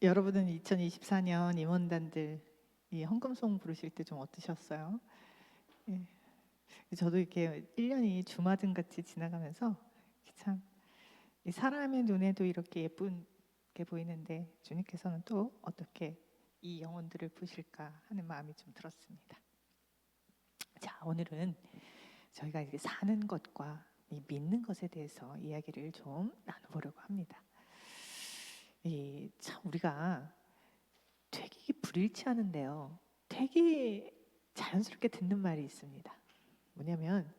여러분은 2024년 임원단들 이 헌금송 부르실 때 좀 어떠셨어요? 예. 저도 이렇게 1년이 주마등 같이 지나가면서 참 이 사람의 눈에도 이렇게 예쁘게 보이는데 주님께서는 또 어떻게 이 영혼들을 보실까 하는 마음이 좀 들었습니다. 자, 오늘은 저희가 이렇게 사는 것과 이 믿는 것에 대해서 이야기를 좀 나눠보려고 합니다. 참 우리가 되게 불일치하는데요. 되게 자연스럽게 듣는 말이 있습니다. 뭐냐면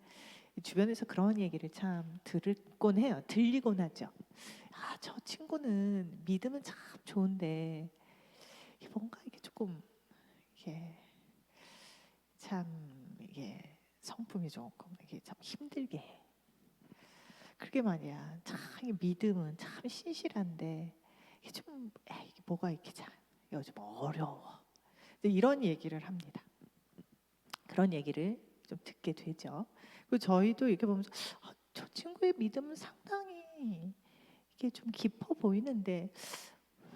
주변에서 그런 얘기를 참 듣곤 해요. 들리곤 하죠. 아, 저 친구는 믿음은 참 좋은데 뭔가 이게 조금 이게 참 이게 성품이 조금 이게 참 힘들게 해. 그게 말이야. 참 이게 믿음은 참 신실한데 이게 좀 이게 뭐가 이렇게 참 요즘 어려워. 이런 얘기를 합니다. 그런 얘기를 좀 듣게 되죠. 그리고 저희도 이렇게 보면서 저 친구의 믿음은 상당히 이게 좀 깊어 보이는데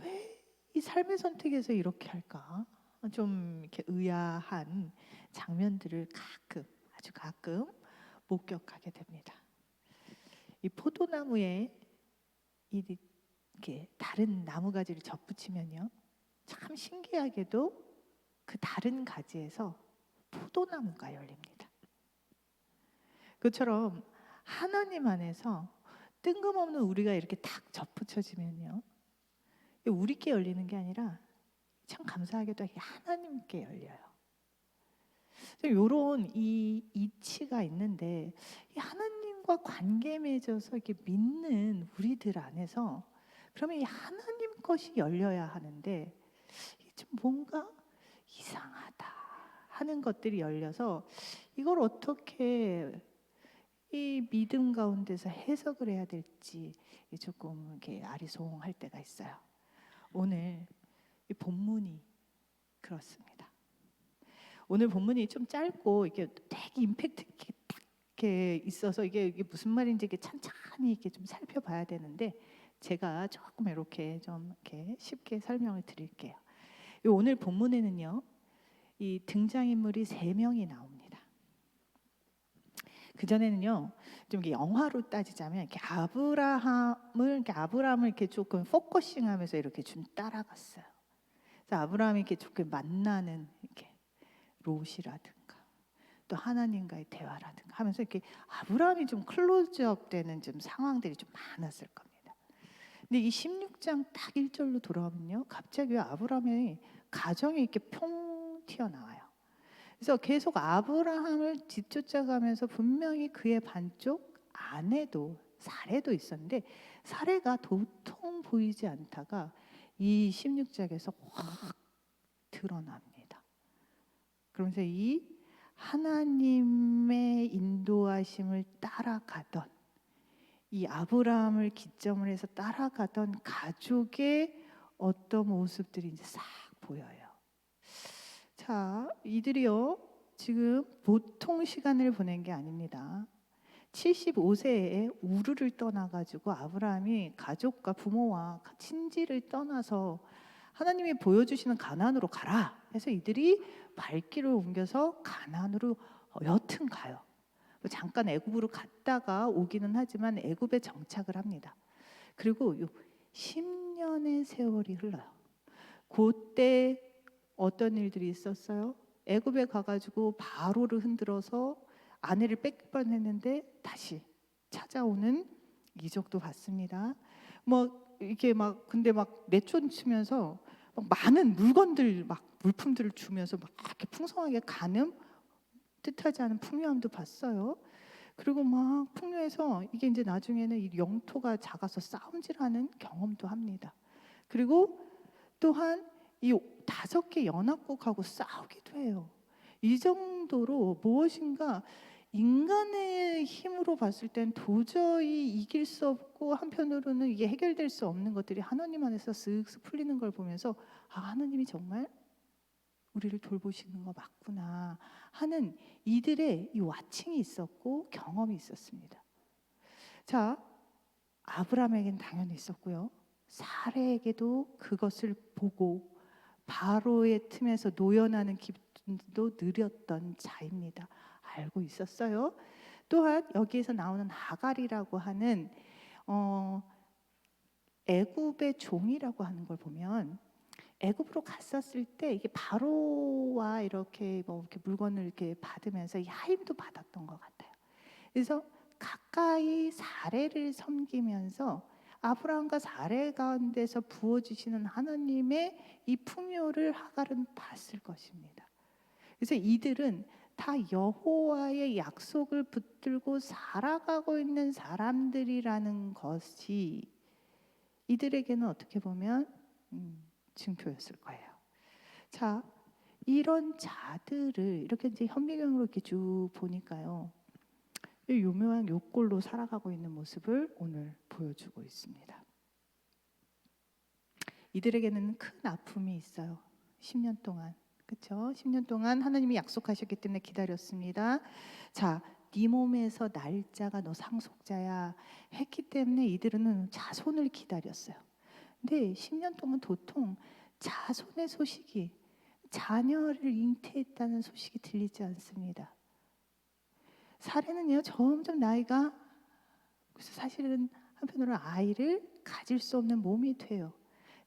왜 이 삶의 선택에서 이렇게 할까? 좀 이렇게 의아한 장면들을 아주 가끔 목격하게 됩니다. 이 포도나무에 이렇게 다른 나무 가지를 접붙이면요, 참 신기하게도 그 다른 가지에서 포도나무가 열립니다. 그처럼 하나님 안에서 뜬금없는 우리가 이렇게 탁 접붙여지면요, 우리께 열리는 게 아니라 참 감사하게도 하나님께 열려요. 이런 이 이치가 있는데 이 하나님과 관계 맺어서 이렇게 믿는 우리들 안에서 그러면 이 하나님 것이 열려야 하는데 좀 뭔가 이상하다 하는 것들이 열려서 이걸 어떻게 이 믿음 가운데서 해석을 해야 될지 조금 이렇게 아리송할 때가 있어요. 오늘 이 본문이 그렇습니다. 오늘 본문이 좀 짧고 이게 되게 임팩트 있게 딱 이렇게 있어서 이게 무슨 말인지 이게 찬찬히 이렇게 좀 살펴봐야 되는데 제가 조금 이렇게 좀 이렇게 쉽게 설명을 드릴게요. 오늘 본문에는요, 이 등장인물이 3명이 나옵니다. 그 전에는요, 좀 이렇게 영화로 따지자면 이렇게 아브라함을 이렇게 조금 포커싱하면서 이렇게 좀 따라갔어요. 그래서 아브라함이 이렇게 조금 만나는 이렇게 롯이라든가 또 하나님과의 대화라든가 하면서 이렇게 아브라함이 좀 클로즈업 되는 좀 상황들이 좀 많았을 겁니다. 근데 이 16장 딱 1절로 돌아오면요, 갑자기 아브라함의 가정이 이렇게 퐁 튀어나와요. 그래서 계속 아브라함을 뒤쫓아가면서 분명히 그의 반쪽 아내도 사례도 있었는데 사례가 도통 보이지 않다가 이 16장에서 확 드러납니다. 그러면서 이 하나님의 인도하심을 따라가던 이 아브라함을 기점으로 해서 따라가던 가족의 어떤 모습들이 이제 싹 보여요. 자, 이들이요 지금 보통 시간을 보낸 게 아닙니다. 75세에 우르를 떠나가지고 아브라함이 가족과 부모와 친지를 떠나서 하나님이 보여주시는 가나안으로 가라 해서 이들이 발길을 옮겨서 가나안으로 여튼 가요. 잠깐 애굽으로 갔다가 오기는 하지만 애굽에 정착을 합니다. 그리고 10년의 세월이 흘러요. 그때 어떤 일들이 있었어요? 애굽에 가가지고 바로를 흔들어서 아내를 뺏길 뻔했는데 다시 찾아오는 이적도 봤습니다. 뭐 이렇게 막 근데 막 내쫓으면서 막 많은 물건들 막 물품들을 주면서 막 이렇게 풍성하게 가는 뜻하지 않은 풍요함도 봤어요. 그리고 막 풍요해서 이게 이제 나중에는 이 영토가 작아서 싸움질하는 경험도 합니다. 그리고 또한 이 5개 연합국하고 싸우기도 해요. 이 정도로 무엇인가 인간의 힘으로 봤을 땐 도저히 이길 수 없고 한편으로는 이게 해결될 수 없는 것들이 하나님 안에서 쓱쓱 풀리는 걸 보면서 아, 하나님이 정말 우리를 돌보시는 거 맞구나 하는 이들의 이 와칭이 있었고 경험이 있었습니다. 자, 아브라함에겐 당연히 있었고요. 사례에게도 그것을 보고 바로의 틈에서 노여나는 기분도 느렸던 자입니다. 알고 있었어요. 또한 여기에서 나오는 하갈이라고 하는 애굽의 종이라고 하는 걸 보면 애굽으로 갔었을 때 이게 바로와 이렇게 이렇게 물건을 이렇게 받으면서 야임도 받았던 것 같아요. 그래서 가까이 사례를 섬기면서 아브라함과 사례 가운데서 부어주시는 하나님의 이 풍요를 하갈은 봤을 것입니다. 그래서 이들은 다 여호와의 약속을 붙들고 살아가고 있는 사람들이라는 것이 이들에게는 어떻게 보면 증표였을 거예요. 자, 이런 자들을 이렇게 이제 현미경으로 이렇게 쭉 보니까요, 이 요묘한 요꼴로 살아가고 있는 모습을 오늘 보여주고 있습니다. 이들에게는 큰 아픔이 있어요. 10년 동안. 그렇죠? 10년 동안 하나님이 약속하셨기 때문에 기다렸습니다. 자, 네 몸에서 날짜가 너 상속자야 했기 때문에 이들은 자손을 기다렸어요. 근데 10년 동안 도통 자손의 소식이, 자녀를 잉태했다는 소식이 들리지 않습니다. 사례는요, 점점 나이가, 그래서 사실은 한편으로 아이를 가질 수 없는 몸이 돼요.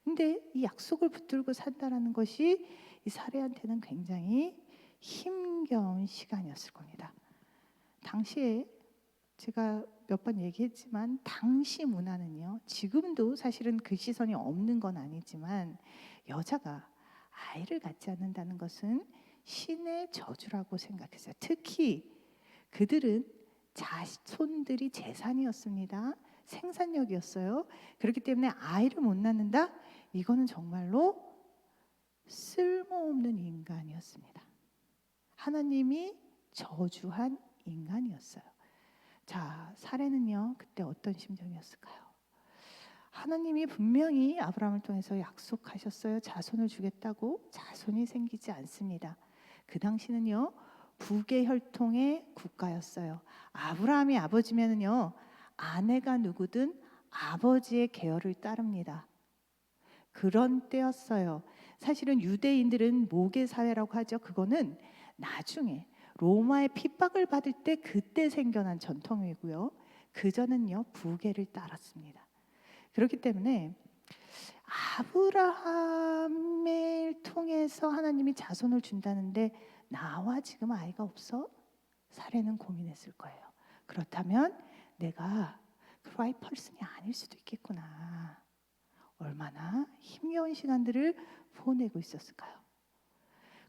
근데 이 약속을 붙들고 산다는 것이 이 사례한테는 굉장히 힘겨운 시간이었을 겁니다. 당시에 제가 몇 번 얘기했지만 당시 문화는요, 지금도 사실은 그 시선이 없는 건 아니지만 여자가 아이를 갖지 않는다는 것은 신의 저주라고 생각했어요. 특히 그들은 자손들이 재산이었습니다. 생산력이었어요. 그렇기 때문에 아이를 못 낳는다? 이거는 정말로 쓸모없는 인간이었습니다. 하나님이 저주한 인간이었어요. 자, 사례는요, 그때 어떤 심정이었을까요? 하나님이 분명히 아브라함을 통해서 약속하셨어요. 자손을 주겠다고. 자손이 생기지 않습니다. 그 당시는요, 북의 혈통의 국가였어요. 아브라함이 아버지면은요, 아내가 누구든 아버지의 계열을 따릅니다. 그런 때였어요. 사실은 유대인들은 모계 사회라고 하죠. 그거는 나중에 로마의 핍박을 받을 때 그때 생겨난 전통이고요. 그전은요, 부계를 따랐습니다. 그렇기 때문에 아브라함을 통해서 하나님이 자손을 준다는데 나와 지금 아이가 없어? 사례는 고민했을 거예요. 그렇다면 내가 그 right person이 아닐 수도 있겠구나. 얼마나 힘겨운 시간들을 보내고 있었을까요?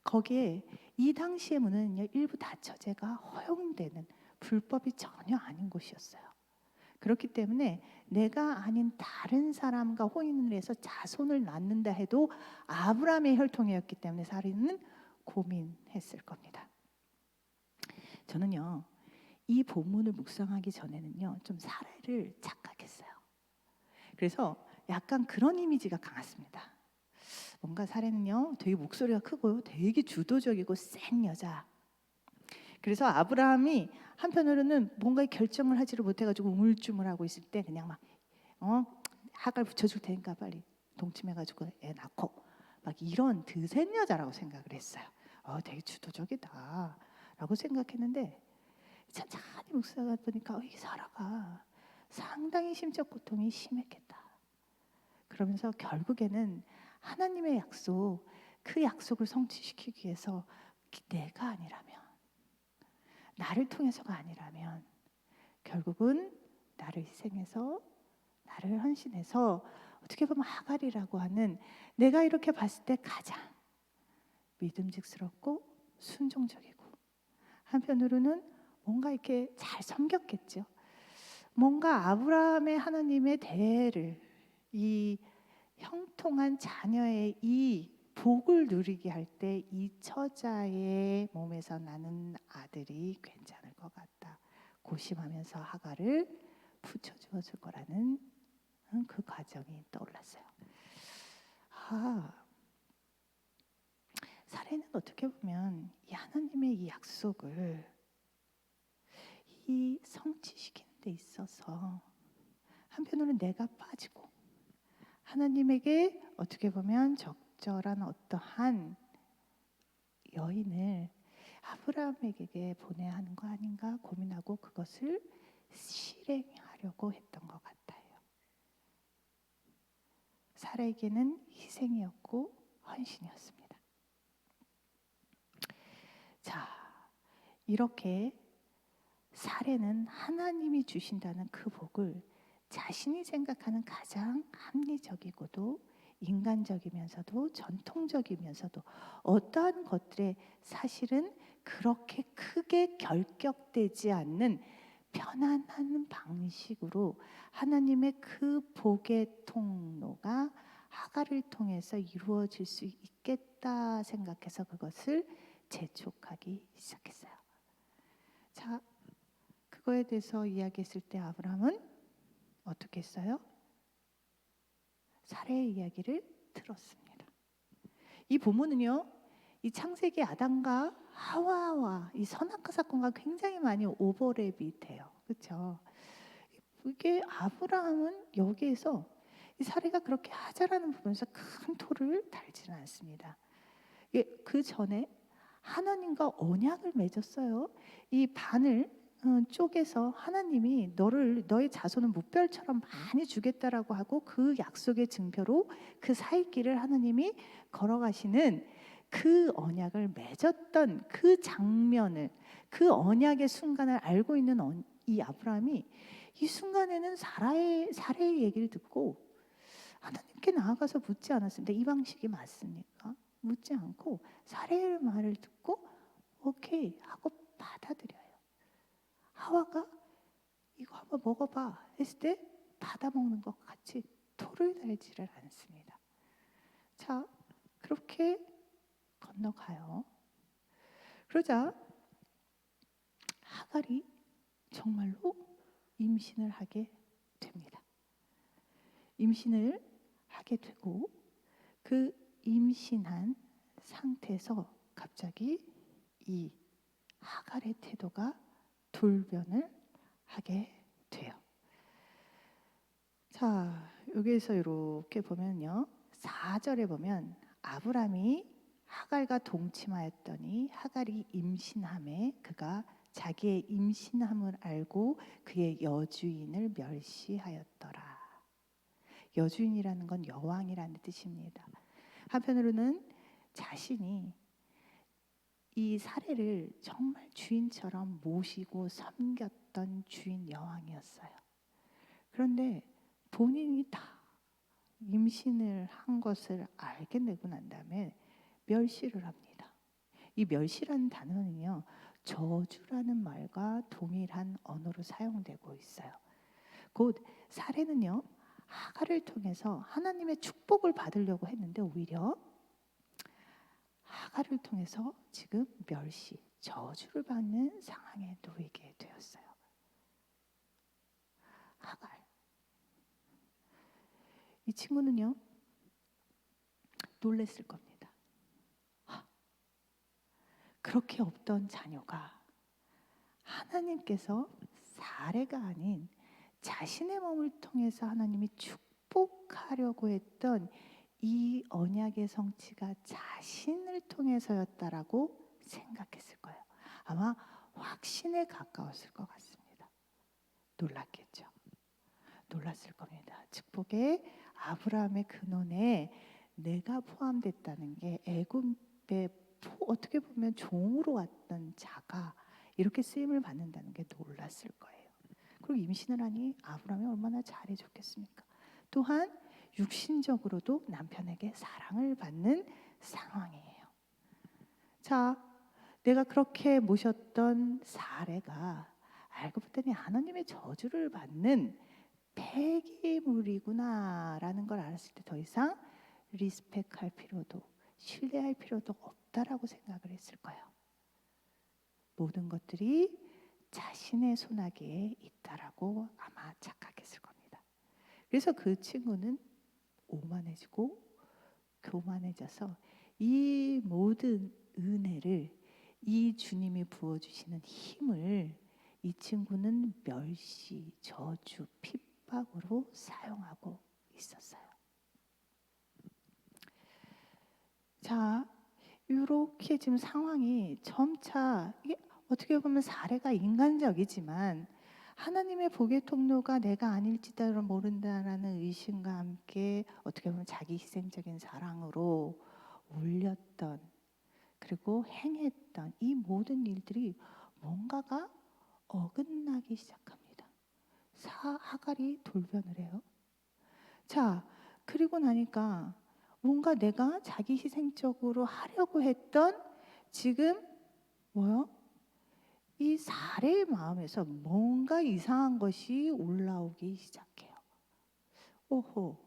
거기에 이 당시의 문화는요, 일부 다처제가 허용되는 불법이 전혀 아닌 곳이었어요. 그렇기 때문에 내가 아닌 다른 사람과 혼인을 해서 자손을 낳는다 해도 아브라함의 혈통이었기 때문에 사례는 고민했을 겁니다. 저는요, 이 본문을 묵상하기 전에는요, 좀 사례를 착각했어요. 그래서 약간 그런 이미지가 강했습니다. 뭔가 사례는요, 되게 목소리가 크고 되게 주도적이고 센 여자. 그래서 아브라함이 한편으로는 뭔가 결정을 하지를 못해가지고 우물쭈물하고 있을 때 그냥 막 하갈 붙여줄 테니까 빨리 동침해가지고 애 낳고 막 이런 드센 여자라고 생각을 했어요. 되게 주도적이다라고 생각했는데 천천히 묵상하다 보니까 이 사라가 상당히 심적 고통이 심했겠다. 그러면서 결국에는 하나님의 약속, 그 약속을 성취시키기 위해서 내가 아니라면, 나를 통해서가 아니라면 결국은 나를 희생해서, 나를 헌신해서 어떻게 보면 하갈이라고 하는 내가 이렇게 봤을 때 가장 믿음직스럽고 순종적이고 한편으로는 뭔가 이렇게 잘 섬겼겠죠. 뭔가 아브라함의 하나님의 대를, 이 형통한 자녀의 이 복을 누리게 할 때 이 처자의 몸에서 나는 아들이 괜찮을 것 같다. 고심하면서 하갈을 붙여주었을 거라는 그 과정이 떠올랐어요. 사례는 어떻게 보면 이 하나님의 이 약속을 이 성취시키는 데 있어서 한편으로는 내가 빠지고 하나님에게 어떻게 보면 적절한 어떠한 여인을 아브라함에게 보내야 하는 거 아닌가 고민하고 그것을 실행하려고 했던 것 같아요. 사라에게는 희생이었고 헌신이었습니다. 자, 이렇게 사례는 하나님이 주신다는 그 복을 자신이 생각하는 가장 합리적이고도 인간적이면서도 전통적이면서도 어떠한 것들에 사실은 그렇게 크게 결격되지 않는 편안한 방식으로 하나님의 그 복의 통로가 하갈을 통해서 이루어질 수 있겠다 생각해서 그것을 재촉하기 시작했어요. 자, 그거에 대해서 이야기했을 때 아브라함은 어떻게 했어요? 사례의 이야기를 들었습니다. 이 본문은요, 이 창세기 아담과 하와와 이 선악과 사건과 굉장히 많이 오버랩이 돼요. 그렇죠? 이게 아브라함은 여기에서 이 사례가 그렇게 하자라는 부분에서 큰 토를 달지는 않습니다. 그 전에 하나님과 언약을 맺었어요. 이 반을 쪼개서 하나님이 너의 자손은 무별처럼 많이 주겠다라고 하고 그 약속의 증표로 그 사이길을 하나님이 걸어가시는 그 언약을 맺었던 그 장면을, 그 언약의 순간을 알고 있는 이 아브라함이 이 순간에는 사례의 얘기를 듣고 하나님께 나아가서 묻지 않았습니다. 이 방식이 맞습니까? 묻지 않고 사례의 말을 듣고 오케이 하고 받아들여요. 하와가 이거 한번 먹어봐 했을 때 받아먹는 것 같이 토를 달지를 않습니다. 자, 그렇게 건너가요. 그러자 하갈이 정말로 임신을 하게 됩니다. 임신을 하게 되고 그 임신한 상태에서 갑자기 이 하갈의 태도가 돌변을 하게 돼요. 자, 여기에서 이렇게 보면요, 4절에 보면 아브람이 하갈과 동침하였더니 하갈이 임신함에 그가 자기의 임신함을 알고 그의 여주인을 멸시하였더라. 여주인이라는 건 여왕이라는 뜻입니다. 한편으로는 자신이 이 사례를 정말 주인처럼 모시고 섬겼던 주인 여왕이었어요. 그런데 본인이 다 임신을 한 것을 알게 되고 난 다음에 멸시를 합니다. 이 멸시라는 단어는요, 저주라는 말과 동일한 언어로 사용되고 있어요. 곧 사례는요, 하갈을 통해서 하나님의 축복을 받으려고 했는데 오히려 하갈을 통해서 지금 멸시, 저주를 받는 상황에 놓이게 되었어요. 하갈. 이 친구는요, 놀랬을 겁니다. 그렇게 없던 자녀가 하나님께서 사례가 아닌 자신의 몸을 통해서 하나님이 축복하려고 했던 이 언약의 성취가 자신을 통해서였다라고 생각했을 거예요. 아마 확신에 가까웠을 것 같습니다. 놀랐겠죠. 놀랐을 겁니다. 축복의 아브라함의 근원에 내가 포함됐다는 게 애굽의 어떻게 보면 종으로 왔던 자가 이렇게 쓰임을 받는다는 게 놀랐을 거예요. 그리고 임신을 하니 아브라함이 얼마나 잘해줬겠습니까? 또한 육신적으로도 남편에게 사랑을 받는 상황이에요. 자, 내가 그렇게 모셨던 사례가 알고 봤더니 하나님의 저주를 받는 폐기물이구나라는 걸 알았을 때 더 이상 리스펙할 필요도 신뢰할 필요도 없다라고 생각을 했을 거예요. 모든 것들이 자신의 손아귀에 있다라고 아마 착각했을 겁니다. 그래서 그 친구는 오만해지고 교만해져서 이 모든 은혜를, 이 주님이 부어주시는 힘을 이 친구는 멸시, 저주, 핍박으로 사용하고 있었어요. 자, 이렇게 지금 상황이 점차 이게 어떻게 보면 사례가 인간적이지만 하나님의 복의 통로가 내가 아닐지도 모른다라는 의심과 함께 어떻게 보면 자기 희생적인 사랑으로 올렸던 그리고 행했던 이 모든 일들이 뭔가가 어긋나기 시작합니다. 하갈이 돌변을 해요. 자, 그리고 나니까 뭔가 내가 자기 희생적으로 하려고 했던 지금 뭐요? 이 사례의 마음에서 뭔가 이상한 것이 올라오기 시작해요. 오호,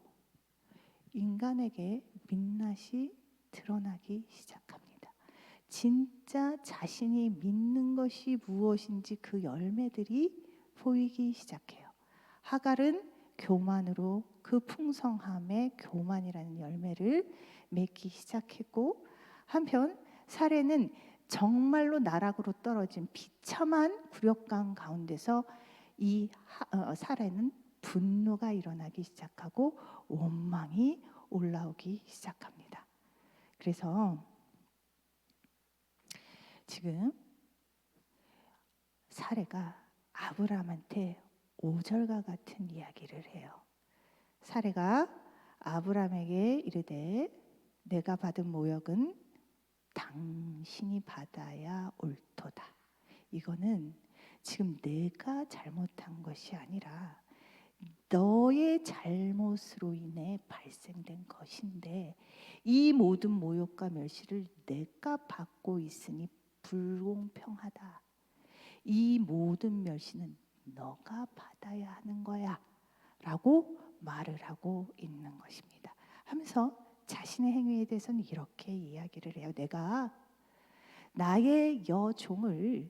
인간에게 민낯이 드러나기 시작합니다. 진짜 자신이 믿는 것이 무엇인지 그 열매들이 보이기 시작해요. 하갈은 교만으로 그 풍성함의 교만이라는 열매를 맺기 시작했고, 한편 사례는 정말로 나락으로 떨어진 비참한 굴욕감 가운데서 이 사례는 분노가 일어나기 시작하고 원망이 올라오기 시작합니다. 그래서 지금 사례가 아브라함한테 오절과 같은 이야기를 해요. 사례가 아브라함에게 이르되 내가 받은 모욕은 당신이 받아야 옳도다. 이거는 지금 내가 잘못한 것이 아니라 너의 잘못으로 인해 발생된 것인데 이 모든 모욕과 멸시를 내가 받고 있으니 불공평하다. 이 모든 멸시는 너가 받아야 하는 거야 라고 말을 하고 있는 것입니다. 하면서 자신의 행위에 대해서는 이렇게 이야기를 해요. 내가 나의 여종을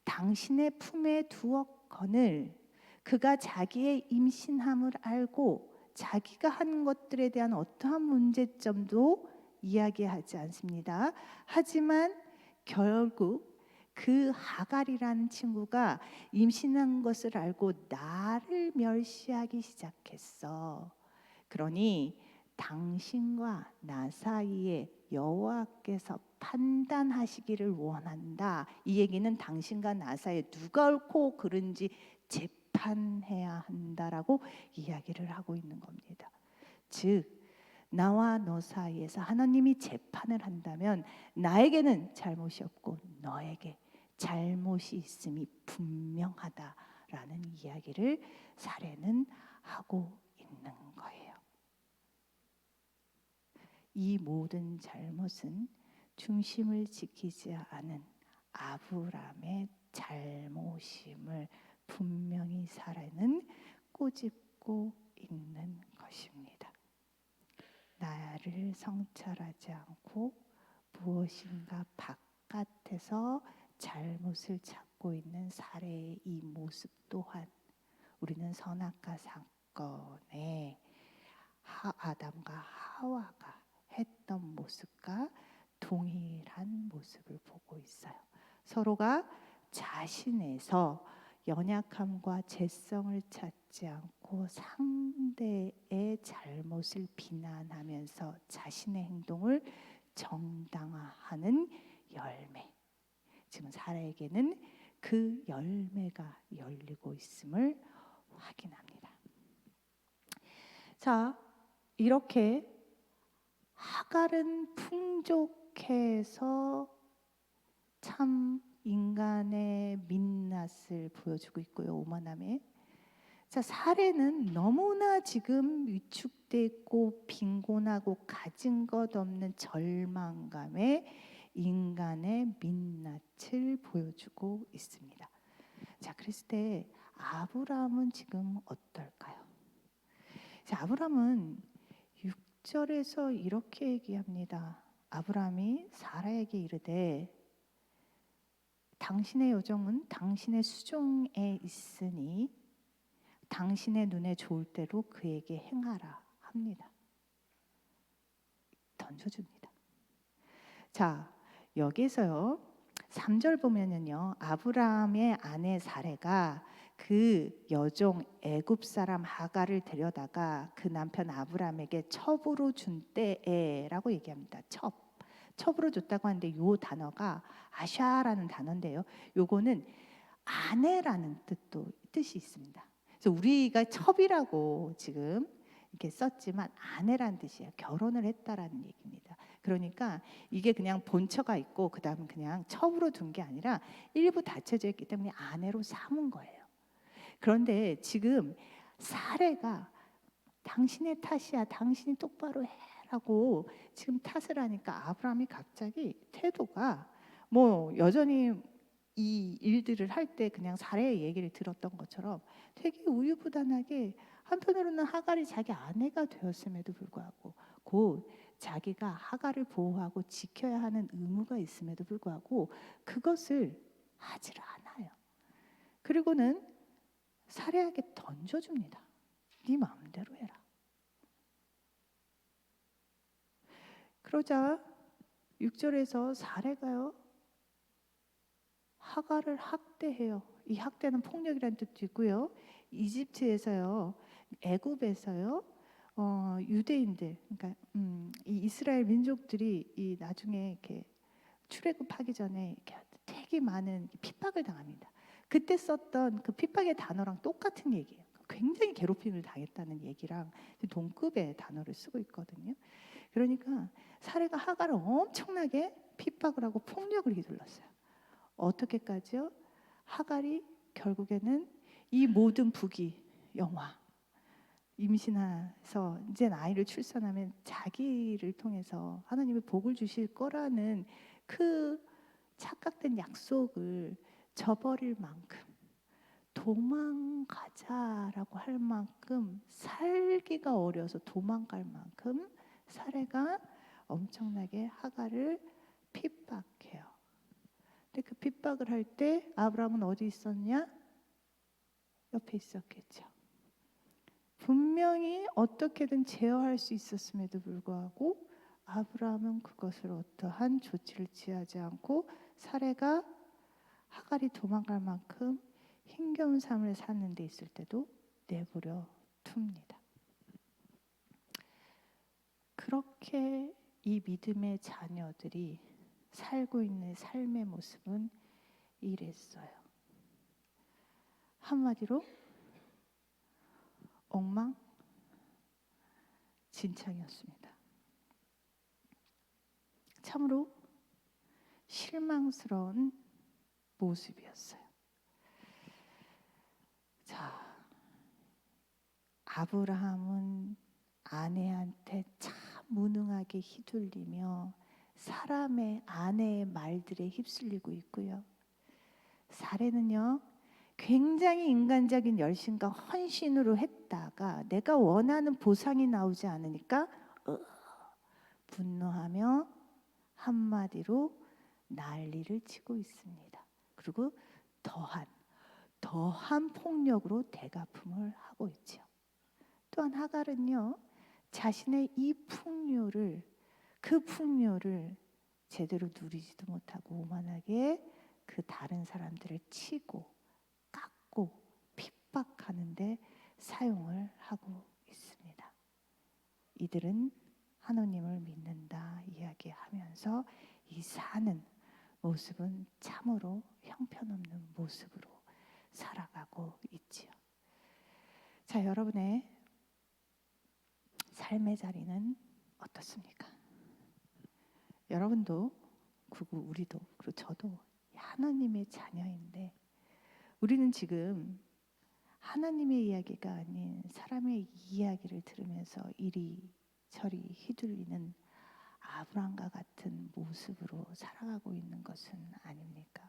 당신의 품에 두었거늘 그가 자기의 임신함을 알고 자기가 한 것들에 대한 어떠한 문제점도 이야기하지 않습니다. 하지만 결국 그 하갈이라는 친구가 임신한 것을 알고 나를 멸시하기 시작했어. 그러니 당신과 나 사이에 여호와께서 판단하시기를 원한다. 이 얘기는 당신과 나 사이에 누가 옳고 그른지 재판해야 한다라고 이야기를 하고 있는 겁니다. 즉 나와 너 사이에서 하나님이 재판을 한다면 나에게는 잘못이 없고 너에게 잘못이 있음이 분명하다라는 이야기를 사례는 하고 있는 거예요. 이 모든 잘못은 중심을 지키지 않은 아브라함의 잘못임을 분명히 사례는 꼬집고 있는 것입니다. 나를 성찰하지 않고 무엇인가 바깥에서 잘못을 찾고 있는 사례의 이 모습 또한 우리는 선악과 사건에 아담과 하와가 했던 모습과 동일한 모습을 보고 있어요. 서로가 자신에서 연약함과 죄성을 찾지 않고 상대의 잘못을 비난하면서 자신의 행동을 정당화하는 열매. 지금 사라에게는 그 열매가 열리고 있음을 확인합니다. 자, 이렇게 하갈은 풍족해서 참 인간의 민낯을 보여주고 있고요. 오만함에. 자, 사례는 너무나 지금 위축돼 있고 빈곤하고 가진 것 없는 절망감에 인간의 민낯을 보여주고 있습니다. 자, 그랬을 때 아브라함은 지금 어떨까요? 자, 아브라함은 6절에서 이렇게 얘기합니다. 아브라함이 사라에게 이르되 당신의 여종은 당신의 수종에 있으니 당신의 눈에 좋을 대로 그에게 행하라 합니다. 던져줍니다. 자, 여기서요 3절 보면은요 아브라함의 아내 사레가 그 여종 애굽 사람 하갈을 데려다가 그 남편 아브라함에게 첩으로 준 때에라고 얘기합니다. 첩. 첩으로 줬다고 하는데 요 단어가 아샤라는 단어인데요. 요거는 아내라는 뜻이 있습니다. 그래서 우리가 첩이라고 지금 이렇게 썼지만 아내라는 뜻이에요. 결혼을 했다라는 얘기입니다. 그러니까 이게 그냥 본처가 있고 그 다음은 그냥 첩으로 둔 게 아니라 일부 닫혀져 있기 때문에 아내로 삼은 거예요. 그런데 지금 사례가 당신의 탓이야, 당신이 똑바로 해라고 지금 탓을 하니까 아브라함이 갑자기 태도가 뭐 여전히 이 일들을 할 때 그냥 사례의 얘기를 들었던 것처럼 되게 우유부단하게, 한편으로는 하갈이 자기 아내가 되었음에도 불구하고 곧 자기가 하갈을 보호하고 지켜야 하는 의무가 있음에도 불구하고 그것을 하지를 않아요. 그리고는 사례에게 던져줍니다. 네 마음대로 해라. 그러자 6절에서 사례가요 하갈을 학대해요. 이 학대는 폭력이라는 뜻도 있고요. 이집트에서요, 애굽에서요, 유대인들, 그러니까 이 이스라엘 민족들이 이 나중에 이렇게 출애굽하기 전에 이렇게 되게 많은 핍박을 당합니다. 그때 썼던 그 핍박의 단어랑 똑같은 얘기예요. 굉장히 괴롭힘을 당했다는 얘기랑 동급의 단어를 쓰고 있거든요. 그러니까 사례가 하갈을 엄청나게 핍박을 하고 폭력을 휘둘렀어요. 어떻게까지요? 하갈이 결국에는 이 모든 부귀 영화, 임신해서 이제 아이를 출산하면 자기를 통해서 하나님의 복을 주실 거라는 그 착각된 약속을 저버릴 만큼, 도망가자라고 할 만큼, 살기가 어려서 도망갈 만큼 사례가 엄청나게 하갈을 핍박해요. 근데 그 핍박을 할 때 아브라함은 어디 있었냐? 옆에 있었겠죠. 분명히 어떻게든 제어할 수 있었음에도 불구하고 아브라함은 그것을 어떠한 조치를 취하지 않고 사례가 하갈이 도망갈 만큼 힘겨운 삶을 사는 데 있을 때도 내버려 둡니다. 그렇게 이 믿음의 자녀들이 살고 있는 삶의 모습은 이랬어요. 한마디로 엉망진창이었습니다. 참으로 실망스러운 모습이었어요. 자, 아브라함은 아내한테 참 무능하게 휘둘리며 사람의 아내의 말들에 휩쓸리고 있고요. 사례는요, 굉장히 인간적인 열심과 헌신으로 했다가 내가 원하는 보상이 나오지 않으니까 분노하며 한마디로 난리를 치고 있습니다. 그리고 더한 폭력으로 대갚음을 하고 있죠. 또한 하갈은요, 자신의 이 그 풍요를 제대로 누리지도 못하고 오만하게 그 다른 사람들을 치고 깎고 핍박하는데 사용을 하고 있습니다. 이들은 하나님을 믿는다 이야기하면서 이 사는 모습은 참으로 형편없는 모습으로 살아가고 있지요. 자, 여러분의 삶의 자리는 어떻습니까? 여러분도, 그리고 우리도, 그리고 저도 하나님의 자녀인데 우리는 지금 하나님의 이야기가 아닌 사람의 이야기를 들으면서 이리저리 휘둘리는 아브라함과 같은 모습으로 살아가고 있는 것은 아닙니까?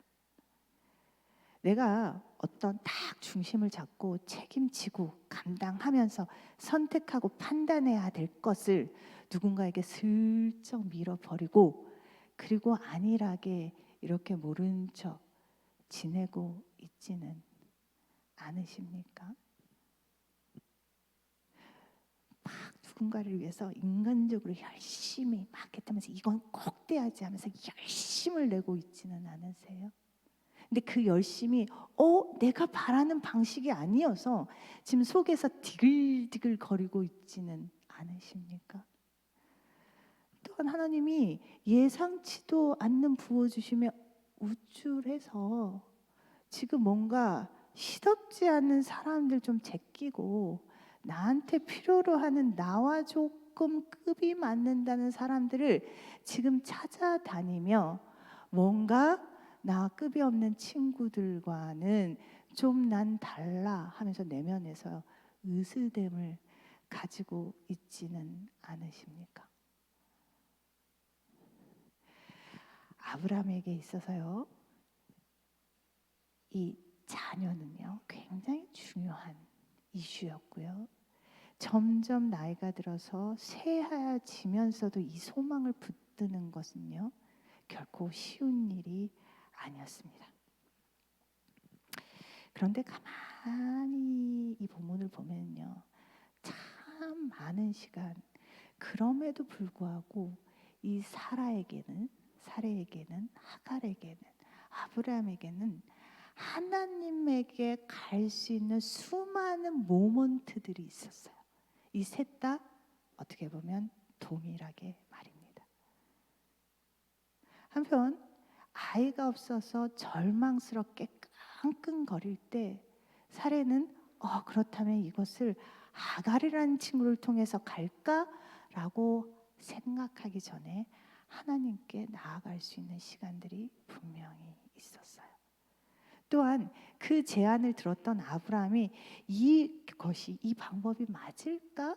내가 어떤 딱 중심을 잡고 책임지고 감당하면서 선택하고 판단해야 될 것을 누군가에게 슬쩍 밀어버리고 그리고 안일하게 이렇게 모른 척 지내고 있지는 않으십니까? 막 누군가를 위해서 인간적으로 열심히 막 했다면서 이건 꼭 돼야지 하면서 열심을 내고 있지는 않으세요? 근데 그 열심이 내가 바라는 방식이 아니어서 지금 속에서 디글디글 거리고 있지는 않으십니까? 또 잠깐 하나님이 예상치도 않는 부어주심에 우쭐해서 지금 뭔가 시덥지 않은 사람들 좀 제끼고 나한테 필요로 하는 나와 조금 급이 맞는다는 사람들을 지금 찾아다니며 뭔가 나 급이 없는 친구들과는 좀 난 달라 하면서 내면에서 으스댐을 가지고 있지는 않으십니까? 아브라함에게 있어서요, 이 자녀는요 굉장히 중요한 이슈였고요. 점점 나이가 들어서 새하얘지면서도 이 소망을 붙드는 것은요 결코 쉬운 일이 아니었습니다. 그런데 가만히 이 본문을 보면요, 참 많은 시간, 그럼에도 불구하고 이 사라에게는, 하갈에게는, 아브라함에게는 하나님에게 갈 수 있는 수많은 모먼트들이 있었어요. 이 셋 다 어떻게 보면 동일하게 말입니다. 한편 아이가 없어서 절망스럽게 끙끙거릴 때 사례는 그렇다면 이것을 하갈이라는 친구를 통해서 갈까라고 생각하기 전에 하나님께 나아갈 수 있는 시간들이 분명히 있었어요. 또한 그 제안을 들었던 아브라함이 이 방법이 맞을까?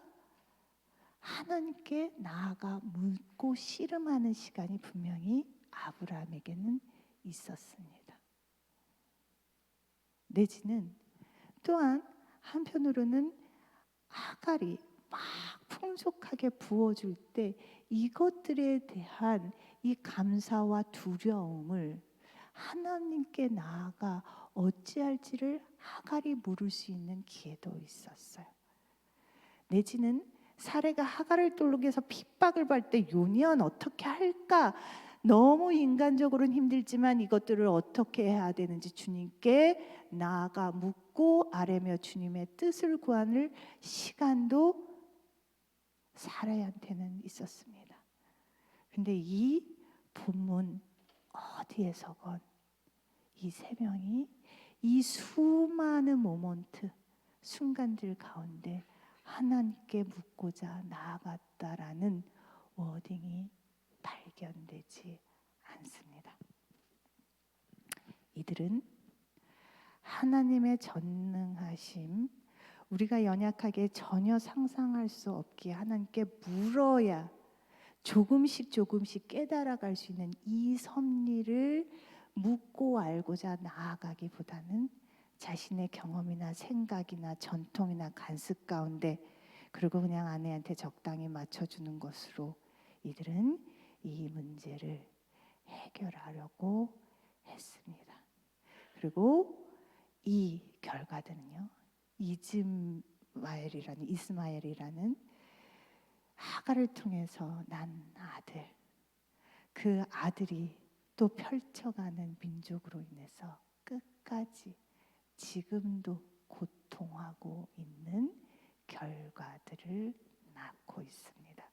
하나님께 나아가 묻고 씨름하는 시간이 분명히 아브라함에게는 있었습니다. 내지는 또한 한편으로는 하갈이 막 풍족하게 부어줄 때 이것들에 대한 이 감사와 두려움을 하나님께 나아가 어찌할지를 하갈이 물을 수 있는 기회도 있었어요. 내지는 사례가 하갈을 돌로에서 핍박을 받을 때 요니언 어떻게 할까? 너무 인간적으로는 힘들지만 이것들을 어떻게 해야 되는지 주님께 나아가 묻고 아뢰며 주님의 뜻을 구하는 시간도 사례한테는 있었습니다. 근데 이 본문 어디에서건 이 세 명이 이 수많은 모먼트, 순간들 가운데 하나님께 묻고자 나아갔다라는 워딩이 발견되지 않습니다. 이들은 하나님의 전능하심, 우리가 연약하게 전혀 상상할 수 없기에 하나님께 물어야 조금씩 깨달아갈 수 있는 이 섭리를 묻고 알고자 나아가기보다는 자신의 경험이나 생각이나 전통이나 관습 가운데 그리고 그냥 아내한테 적당히 맞춰주는 것으로 이들은 이 문제를 해결하려고 했습니다. 그리고 이 결과들은요, 이스마엘이라는 하갈을 통해서 난 아들, 그 아들이 또 펼쳐가는 민족으로 인해서 끝까지 지금도 고통하고 있는 결과들을 낳고 있습니다.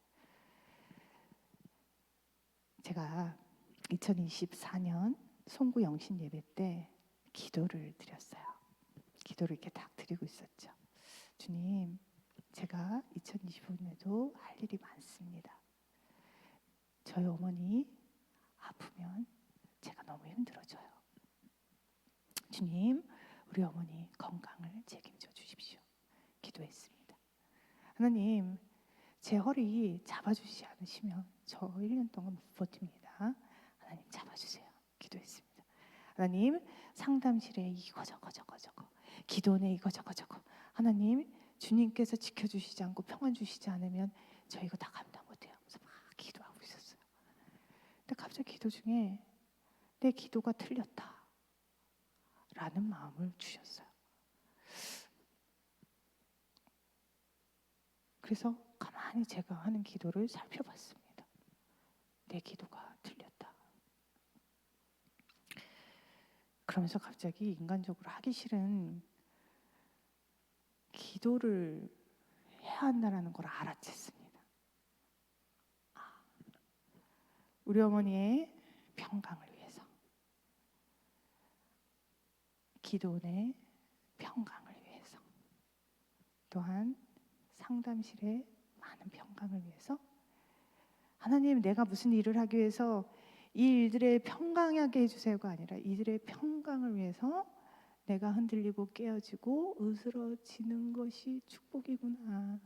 제가 2024년 송구 영신 예배 때 기도를 드렸어요. 기도를 이렇게 딱 드리고 있었죠. 주님, 제가 2025년에도 할 일이 많습니다. 저희 어머니 아프면 제가 너무 힘들어져요. 주님, 우리 어머니 건강을 책임져 주십시오. 기도했습니다. 하나님, 제 허리 잡아주시지 않으시면 저 1년 동안 못 버팁니다. 하나님 잡아주세요. 기도했습니다. 하나님, 상담실에 이거 저거 기도원에 이거 저거 하나님, 주님께서 지켜주시지 않고 평안 주시지 않으면 저 이거 다 감당 못해요. 그래서 막 기도하고 있었어요. 근데 갑자기 기도 중에 내 기도가 틀렸다 라는 마음을 주셨어요. 그래서 가만히 제가 하는 기도를 살펴봤습니다. 내 기도가 틀렸다. 그러면서 갑자기 인간적으로 하기 싫은 기도를 해야 한다는 걸 알아챘습니다. 우리 어머니의 평강을 위해서, 기도원의 평강을 위해서, 또한 상담실의 많은 평강을 위해서, 하나님 내가 무슨 일을 하기 위해서 이 일들의 평강하게 해주세요가 아니라 이들의 평강을 위해서 내가 흔들리고 깨어지고 으스러지는 것이 축복이구나,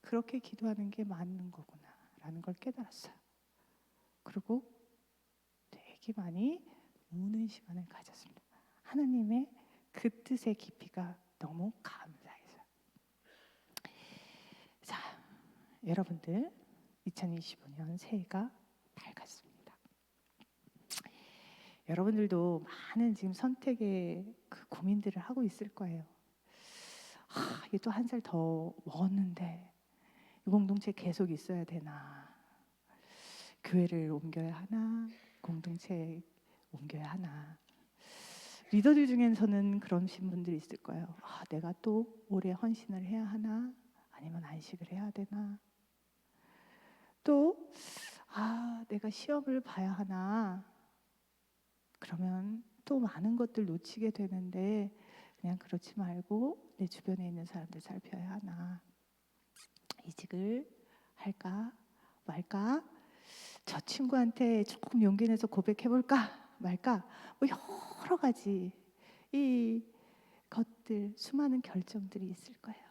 그렇게 기도하는 게 맞는 거구나 라는 걸 깨달았어요. 그리고 되게 많이 우는 시간을 가졌습니다. 하나님의 그 뜻의 깊이가 너무 감사해서요. 자, 여러분들 2025년 새해가 밝았습니다. 여러분들도 많은 지금 선택의 그 고민들을 하고 있을 거예요. 이게 또 한 살 더 먹었는데 이 공동체 계속 있어야 되나? 교회를 옮겨야 하나? 공동체 옮겨야 하나? 리더들 중에서는 그런 분들이 있을 거예요. 내가 또 올해 헌신을 해야 하나? 아니면 안식을 해야 되나? 또 내가 시험을 봐야 하나? 그러면 또 많은 것들 놓치게 되는데 그냥 그렇지 말고 내 주변에 있는 사람들 살펴야 하나? 이직을 할까 말까? 저 친구한테 조금 용기 내서 고백해볼까 말까? 뭐 여러 가지 이 것들, 수많은 결정들이 있을 거예요.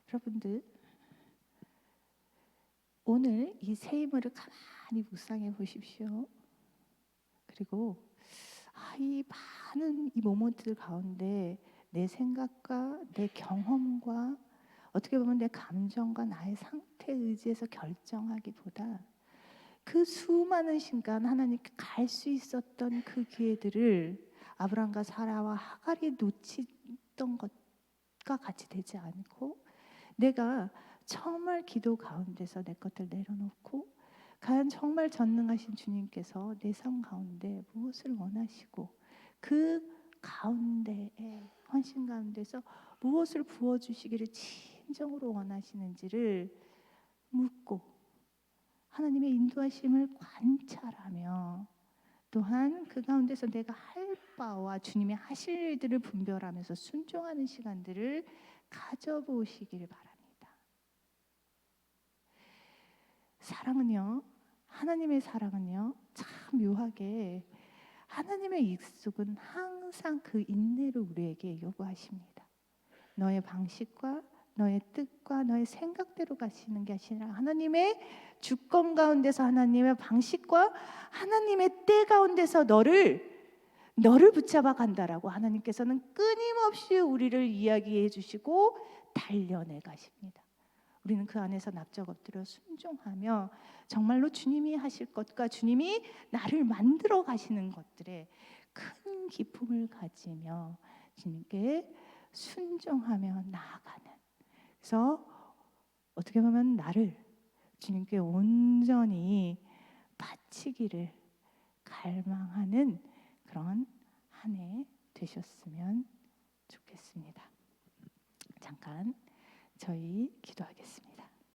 여러분들 오늘 이 새 인물을 가만히 묵상해 보십시오. 그리고 이 많은 이 모먼트들 가운데 내 생각과 내 경험과 어떻게 보면 내 감정과 나의 상태에 의지해서 결정하기보다 그 수많은 순간 하나님께 갈 수 있었던 그 기회들을 아브라함과 사라와 하갈이 놓치던 것과 같이 되지 않고 내가 정말 기도 가운데서 내 것들 내려놓고 과연 정말 전능하신 주님께서 내 삶 가운데 무엇을 원하시고 그 가운데에 헌신 가운데서 무엇을 부어주시기를 진정으로 원하시는지를 묻고 하나님의 인도하심을 관찰하며 또한 그 가운데서 내가 할 바와 주님이 하실 일들을 분별하면서 순종하는 시간들을 가져보시길 바랍니다. 사랑은요, 하나님의 사랑은요, 참 묘하게 하나님의 약속은 항상 그 인내를 우리에게 요구하십니다. 너의 방식과 너의 뜻과 너의 생각대로 가시는 게 아니라 하나님의 주권 가운데서 하나님의 방식과 하나님의 때 가운데서 너를 붙잡아 간다라고 하나님께서는 끊임없이 우리를 이야기해 주시고 달려내 가십니다. 우리는 그 안에서 납작 엎드려 순종하며 정말로 주님이 하실 것과 주님이 나를 만들어 가시는 것들에 큰 기쁨을 가지며 주님께 순종하며 나아가는, 그래서 어떻게 보면 나를 주님께 온전히 바치기를 갈망하는 그런 한 해 되셨으면 좋겠습니다. 잠깐 저희 기도하겠습니다.